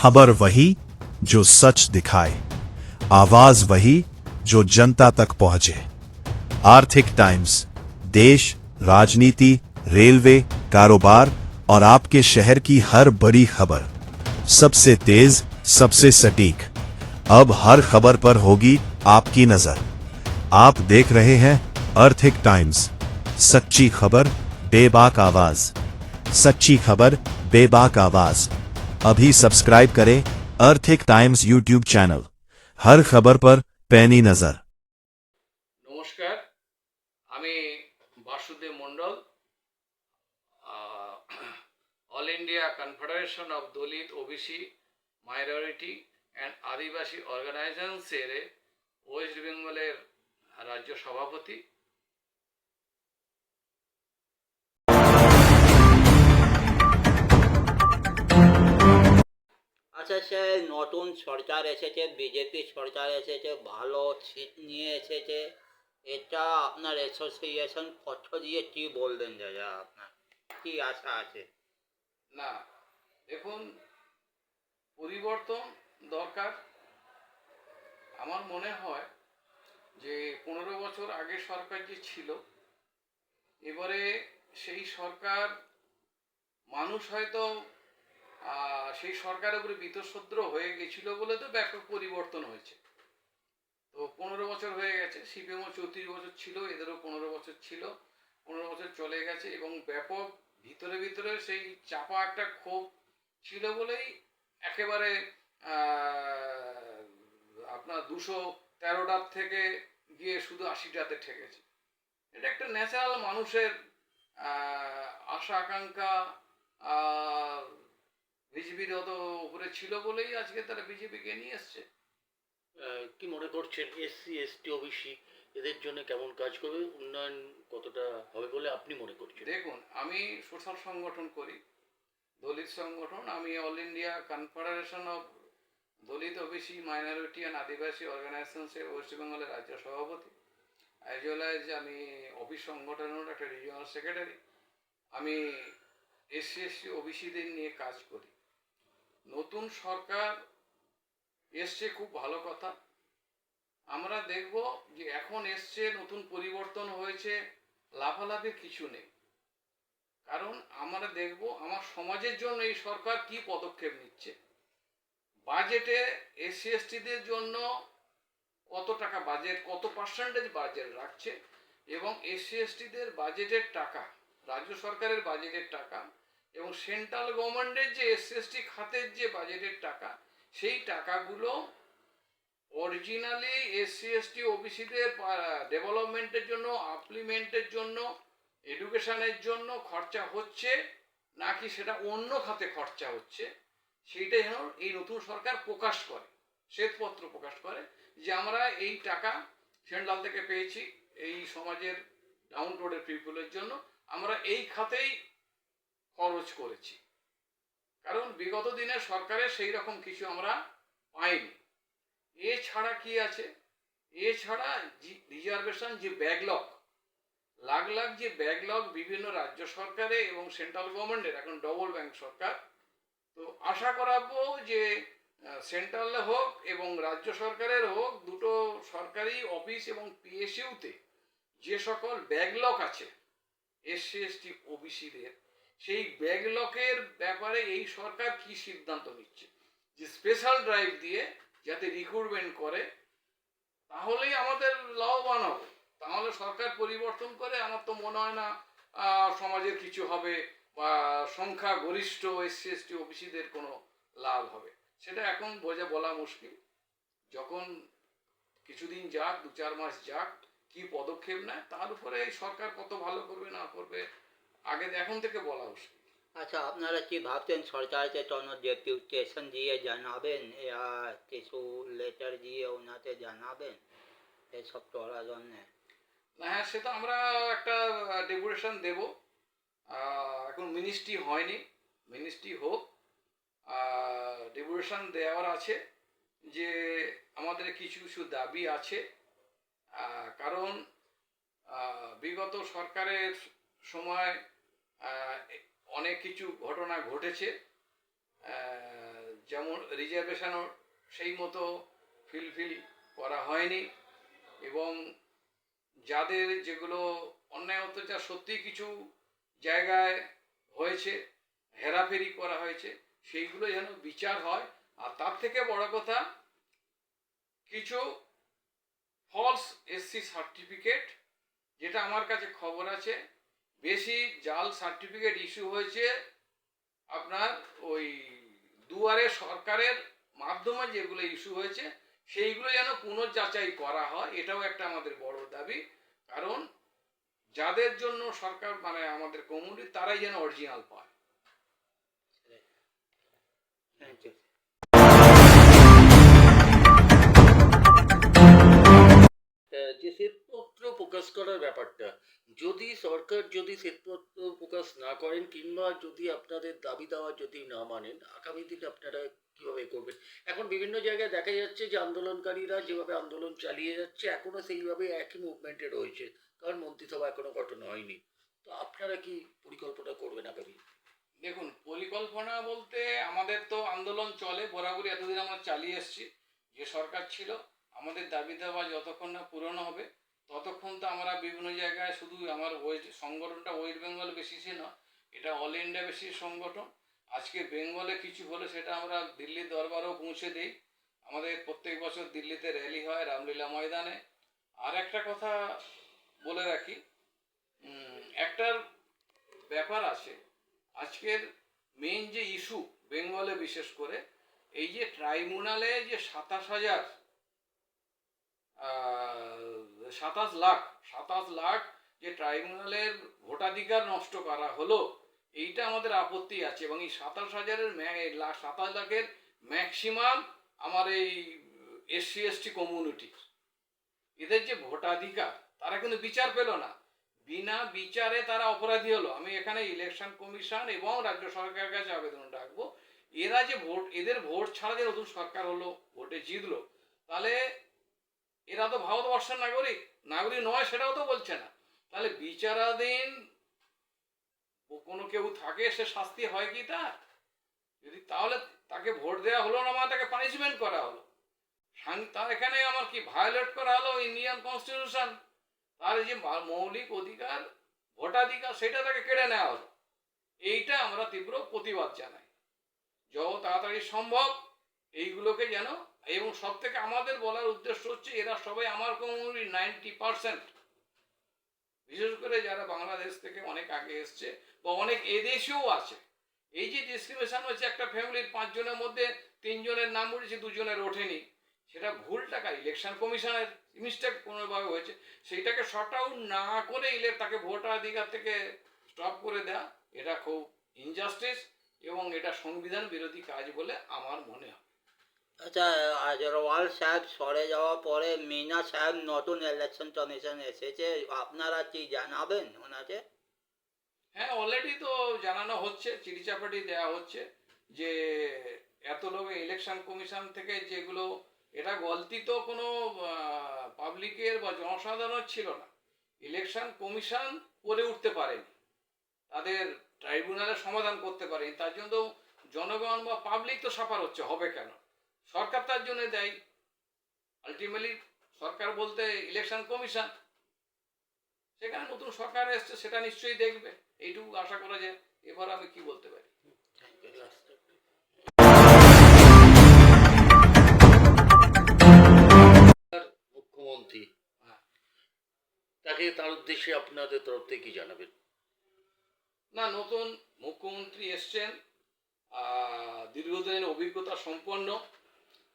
खबर वही जो सच दिखाए, आवाज वही जो जनता तक पहुंचे। आर्थिक टाइम्स, देश, राजनीति, रेलवे, कारोबार और आपके शहर की हर बड़ी खबर, सबसे तेज, सबसे सटीक। अब हर खबर पर होगी आपकी नजर। आप देख रहे हैं आर्थिक टाइम्स, सच्ची खबर, बेबाक आवाज। सच्ची खबर, बेबाक आवाज। अभी सब्सक्राइब करें आर्थिक टाइम्स यूट्यूब चैनल। हर खबर पर पैनी नजर। নমস্কার, আমি Basudeb Mondal, all India confederation of Dalit OBC minority and Adivasi অর্গানাইজেশনসের ওয়েস্ট বেঙ্গলের রাজ্য সভাপতি। আচ্ছা, সে নতুন সরকার এসেছে, বিজেপি সরকার এসেছে, ভালো সিট নিয়ে এসেছে। এটা আপনার অ্যাসোসিয়েশন পক্ষ দিয়ে কি বলবেন দাদা? আপনার কি আশা আছে? না, দেখুন, পরিবর্তন দরকার। আমার মনে হয় যে 15 বছর আগে সরকার যে ছিল, এবারে সেই সরকার মানুষ হয়তো সেই সরকারের উপরে বীতশ্রদ্ধ হয়ে গেছিল বলে তো ব্যাপক পরিবর্তন হয়েছে। তো 15 বছর হয়ে গেছে, সিপিএমও 34 বছর ছিল, এদেরও 15 বছর ছিল, 15 বছর চলে গেছে এবং ব্যাপক ভিতরে ভিতরে সেই চাপা একটা ক্ষোভ ছিল বলেই একেবারে আপনার 213টার থেকে গিয়ে শুধু 80টাতে ঠেকেছে। এটা একটা ন্যাচারাল মানুষের আশা আকাঙ্ক্ষা বিজেপির অত উপরে ছিল বলেই আজকে তারা বিজেপিকে নিয়ে এসছে। কি মনে করছেন এসসি এসটি ওবিসি এদের জন্য কেমন কাজ করবে, উন্নয়ন কতটা হবে বলে আপনি মনে করছেন? দেখুন, আমি সোশ্যাল সংগঠন করি, দলিত সংগঠন। আমি all India confederation of Dalit OBC minority and Adivasi অর্গানাইজেশনসের ওয়েস্ট বেঙ্গলের রাজ্য সভাপতি, অ্যাজ ওয়েল অ্যাজ আমি অফিস সংগঠনের একটা রিজিওনাল সেক্রেটারি। আমি এসসি এসটি ওবিসিদের নিয়ে কাজ করি। নতুন সরকার এসছে, খুব ভালো কথা। আমরা দেখব যে এখন এসছে, নতুন পরিবর্তন হয়েছে, লাফালাফির কিছু নেই। কারণ আমরা দেখব আমার সমাজের জন্য এই সরকার কি পদক্ষেপ নিচ্ছে। বাজেটে এসসি এসটিদের জন্য কত টাকা বাজেট, কত পার্সেন্টেজ বাজেট রাখছে এবং এসসি এসটিদের বাজেটের টাকা, রাজ্য সরকারের বাজেটের টাকা এবং সেন্ট্রাল গভর্নমেন্টের যে এসসি এসটি খাতের যে বাজেটের টাকা, সেই টাকাগুলো অরিজিনালি এসসি এসটি ওবিসিদের ডেভেলপমেন্টের জন্য, আপলিমেন্টের জন্য, এডুকেশনের জন্য খরচা হচ্ছে নাকি সেটা অন্য খাতে খরচা হচ্ছে, সেইটাই যেন এই নতুন সরকার প্রকাশ করে, শ্বেতপত্র প্রকাশ করে যে আমরা এই টাকা সেন্ট্রাল থেকে পেয়েছি এই সমাজের ডাউন রোডের পিপুলের জন্য, আমরা এই খাতেই খরচ করেছি। কারণ বিগত দিনে সরকারের সেই রকম কিছু আমরা পাইনি। এছাড়া কি আছে? এছাড়া রিজার্ভেশন যে ব্যাকলগ, লাখ লাখ যে ব্যাকলগ বিভিন্ন রাজ্য সরকারে এবং সেন্ট্রাল গভর্নমেন্টের, এখন ডবল ব্যাংক সরকার, তো আশা করাবো যে সেন্ট্রালে হোক এবং রাজ্য সরকারের হোক, দুটো সরকারি অফিস এবং পিএসইউতে যে সকল ব্যাকলগ আছে এসসি এসটি ওবিসিদের, সেই ব্যাকলগের ব্যাপারে এই সরকার কি সিদ্ধান্ত নিচ্ছে, যে স্পেশাল ড্রাইভ দিয়ে যাতে রিক্রুটমেন্ট করে, তাহলেই আমাদের লাভবান হবে। তাহলে সরকার পরিবর্তন করে আমার তো মনে হয় না সমাজের কিছু হবে বা সংখ্যা গরিষ্ঠ এসসি এসটি ওবিসিদের কোনো লাভ হবে। সেটা এখন বলা মুশকিল। যখন কিছুদিন যাক, 2-4 মাস যাক, কি পদক্ষেপ নেয় তার উপরে এই সরকার কত ভালো করবে না করবে আগে এখন থেকে বলা মুশকিল। আচ্ছা, আপনারা কি ভাবছেন সরকারকে কোনো ডেপুটেশন দিয়ে জানাবেন, কিছু লেটার দিয়ে ওনাকে জানাবেন এসব করার জন্যে? হ্যাঁ, সেটা আমরা একটা ডেপুটেশন দেব। এখন মিনিস্ট্রি হয়নি, মিনিস্ট্রি হোক। ডেপুটেশন দেওয়ার আছে যে আমাদের কিছু কিছু দাবি আছে। কারণ বিগত সরকারের সময় অনেক কিছু ঘটনা ঘটেছে যেমন রিজার্ভেশনও সেই মতো ফিলফিল করা হয়নি, এবং যাদের যেগুলো অন্যায় অত্যাচার সত্যি কিছু জায়গায় হয়েছে, হেরাফেরি করা হয়েছে, সেইগুলো যেন বিচার হয়। আর তার থেকে বড় কথা, কিছু ফলস এসসি সার্টিফিকেট, যেটা আমার কাছে খবর আছে, বেশি জাল সার্টিফিকেট ইস্যু হয়েছে আপনার ওই দুয়ারে সরকারের মাধ্যমে যেগুলো ইস্যু হয়েছে, সেইগুলো যেন পুনর্যাচাই করা হয়। এটাও একটা আমাদের বড় দাবি, কারণ যাদের জন্য সরকার মানে আমাদের কমিউনিটি, তারাই যেন অরিজিনাল পায়। Thank you. যে শ্বেতপত্র প্রকাশ করার ব্যাপারটা, যদি সরকার যদি শ্বেতপত্র প্রকাশ না করেন কিংবা যদি আপনাদের দাবি দেওয়া যদি না মানেন, আগামী দিনে আপনারা কিভাবে করবেন? এখন বিভিন্ন জায়গায় দেখা যাচ্ছে যে আন্দোলনকারীরা যেভাবে আন্দোলন চালিয়ে যাচ্ছে এখনো সেইভাবে একই মুভমেন্টে রয়েছে, কারণ মন্ত্রিসভা এখনো গঠন হয়নি। তো আপনারা কি পরিকল্পনা করবেন আগামী? দেখুন, পরিকল্পনা বলতে আমাদের তো আন্দোলন চলে বরাবরই, এতদিন আমরা চালিয়ে এসেছি। যে সরকার ছিল, আমাদের দাবি দেওয়া যতক্ষণ না পূরণ হবে ততক্ষণ তো আমরা বিভিন্ন জায়গায়, শুধু আমার ওয়েস্ট সংগঠনটা ওয়েস্ট বেঙ্গল বেসিসে না, এটা অল ইন্ডিয়া বেসিস সংগঠন। আজকে বেঙ্গলে কিছু হলে সেটা আমরা দিল্লির দরবারেও পৌঁছে দিই। আমাদের প্রত্যেক বছর দিল্লিতে র্যালি হয় রামলীলা ময়দানে। আর একটা কথা বলে রাখি, একটার ব্যাপার আছে, আজকের মেইন যে ইস্যু বেঙ্গলে বিশেষ করে, এই যে ট্রাইব্যুনালে যে 27 লাখ যে ট্রাইব্যুনালের ভোটাধিকার নষ্ট করা হলো, এইটা আমাদের আপত্তি আছে। এবং এই 27 লাখের ম্যাক্সিমাম আমার এই এসসি এসটি কমিউনিটি, এদের যে ভোটাধিকার, তারা কিন্তু বিচার পেল না, বিনা বিচারে তারা অপরাধী হলো। আমি এখানে ইলেকশন কমিশন এবং রাজ্য সরকারের কাছে আবেদন রাখবো, এরা যে ভোট, এদের ভোট ছাড়া যে নতুন সরকার হলো, ভোটে জিতলো, তাহলে এরা তো ভারতবর্ষের নাগরিক নয়, সেটাও তো বলছে না। তাহলে বিচারাধীন কোনো কেউ থাকে, সে শাস্তি হয় কি তার? যদি তাহলে তাকে ভোট দেওয়া হলো না, মানে তাকে পানিশমেন্ট করা হলো, তার এখানে আমার কি ভায়োলেট করা হলো ইন্ডিয়ান কনস্টিটিউশন, তার যে মৌলিক অধিকার ভোটাধিকার, সেটা তাকে কেড়ে নেওয়া হলো। এইটা আমরা তীব্র প্রতিবাদ জানাই। যত তাড়াতাড়ি সম্ভব এইগুলোকে যেন, এবং সব থেকে আমাদের বলার উদ্দেশ্য হচ্ছে, এরা সবাই আমার কমিউনিটি 90%, বিশেষ করে যারা বাংলাদেশ থেকে অনেক আগে এসছে বা অনেক এদেশেও আছে। এই যে ডিসক্রিমিনেশন হচ্ছে, একটা ফ্যামিলির 5 জনের মধ্যে 3 জনের নাম উঠেছে, 2 জনের ওঠেনি, সেটা ভুল টাকা, ইলেকশন কমিশনের মিস্টেক কোনোভাবে হয়েছে, সেইটাকে শর্ট আউট না করে তাকে ভোটাধিকার থেকে স্টপ করে দেওয়া, এটা খুব ইনজাস্টিস এবং এটা সংবিধান বিরোধী কাজ বলে আমার মনে হয়। আচ্ছা, আজরওয়াল সাহেব সরে যাওয়ার পরে মিনা সাহেব নতুন ইলেকশন কমিশন এসেছে, আপনারা কি জানাবেন ওনাকে? হ্যাঁ, অলরেডি তো জানানো হচ্ছে, চিঠিচাপাটি দেওয়া হচ্ছে যে এত লোক ইলেকশন কমিশন থেকে যেগুলো, এটা গলতি তো কোনো পাবলিকের বা জনসাধারণের ছিল না। ইলেকশন কমিশন করে উঠতে পারেনি, তাদের ট্রাইব্যুনালে সমাধান করতে পারেনি, তার জন্য জনগণ বা পাবলিক তো সাফার হচ্ছে, হবে কেন? সরকার তার জন্য দেয়, আলটিমেটলি সরকার বলতে ইলেকশন কমিশন। সেখানে নতুন সরকার এসছে, সেটা নিশ্চয়ই দেখবে, এইটুকু আশা করা যায়। এবার আমি কি বলতে পারি? মুখ্যমন্ত্রী, তাকে তার উদ্দেশ্যে আপনাদের তরফ থেকে কি জানাবেন? না, নতুন মুখ্যমন্ত্রী এসছেন, দীর্ঘদিনের অভিজ্ঞতা সম্পন্ন,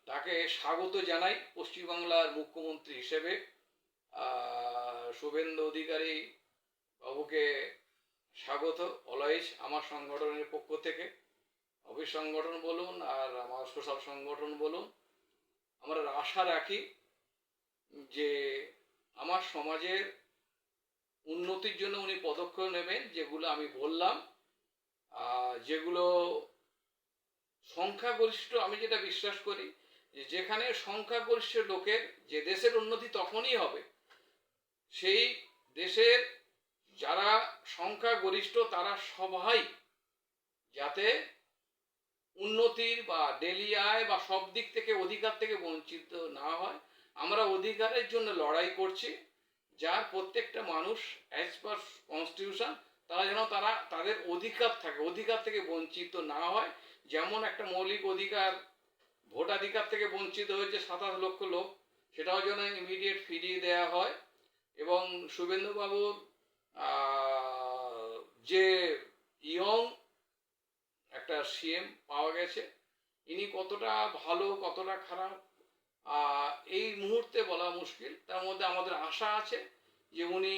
তাকে স্বাগত জানাই পশ্চিমবাংলার মুখ্যমন্ত্রী হিসেবে। শুভেন্দু অধিকারী বাবুকে স্বাগত অলওয়েজ আমার সংগঠনের পক্ষ থেকে। অফিস সংগঠন বলুন আর আমার সোশ্যাল সংগঠন বলুন, আমরা আশা রাখি যে আমার সমাজের উন্নতির জন্য উনি পদক্ষেপ নেবেন, যেগুলো আমি বললাম, যেগুলো সংখ্যাগরিষ্ঠ, আমি যেটা বিশ্বাস করি যে যেখানে সংখ্যাগরিষ্ঠ লোকের, যে দেশের উন্নতি তখনই হবে, সেই দেশের যারা সংখ্যাগরিষ্ঠ তারা সবাই যাতে উন্নতির বা ডেলি আয় বা সব দিক থেকে অধিকার থেকে বঞ্চিত না হয়। আমরা অধিকারের জন্য লড়াই করছি, যার প্রত্যেকটা মানুষ অ্যাজ পার কনস্টিটিউশন তারা যেন তাদের অধিকার থাকে, অধিকার থেকে বঞ্চিত না হয়। যেমন একটা মৌলিক অধিকার ভোটাধিকার থেকে বঞ্চিত হয়েছে 27 লক্ষ লোক, সেটাও যেন ইমিডিয়েট ফিরিয়ে দেওয়া হয়। এবং শুভেন্দুবাবুর যে ইয়ং একটা সিএম পাওয়া গেছে, ইনি কতটা ভালো কতটা খারাপ এই মুহূর্তে বলা মুশকিল। তার মধ্যে আমাদের আশা আছে যে উনি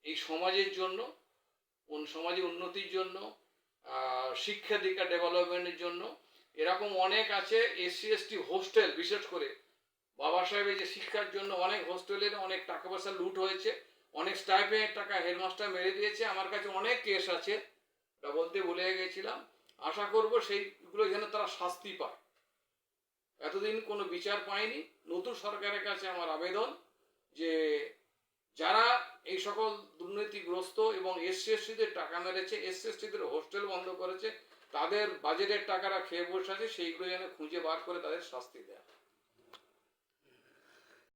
এই সমাজের জন্য, সমাজের উন্নতির জন্য, শিক্ষা দীক্ষা ডেভেলপমেন্টের জন্য, এরকম অনেক আছে এসসি এসটি হোস্টেল, বিশেষ করে বাবা সাহেবের যে শিক্ষার জন্য অনেক হোস্টেলের অনেক টাকা পয়সা লুট হয়েছে, অনেক স্টাইপেন্ডের টাকা হেডমাস্টার মেরে দিয়েছে। আমার কাছে অনেক কেস আছে, এটা বলতে ভুলে গেছিলাম। আশা করব সেইগুলো যেন তারা শাস্তি পায়। এতদিন কোনো বিচার পায়নি। নতুন সরকারের কাছে আমার আবেদন যে যারা এই সকল দুর্নীতিগ্রস্ত এবং এসসি এসটিদের টাকা মেরেছে, এসসি এসটিদের হোস্টেল বন্ধ করেছে, তাদের বাজেটের টাকারা খেয়ে বসে আছে, সেইগুলো যেন খুঁজে বার করে তাদের শাস্তি দেয়।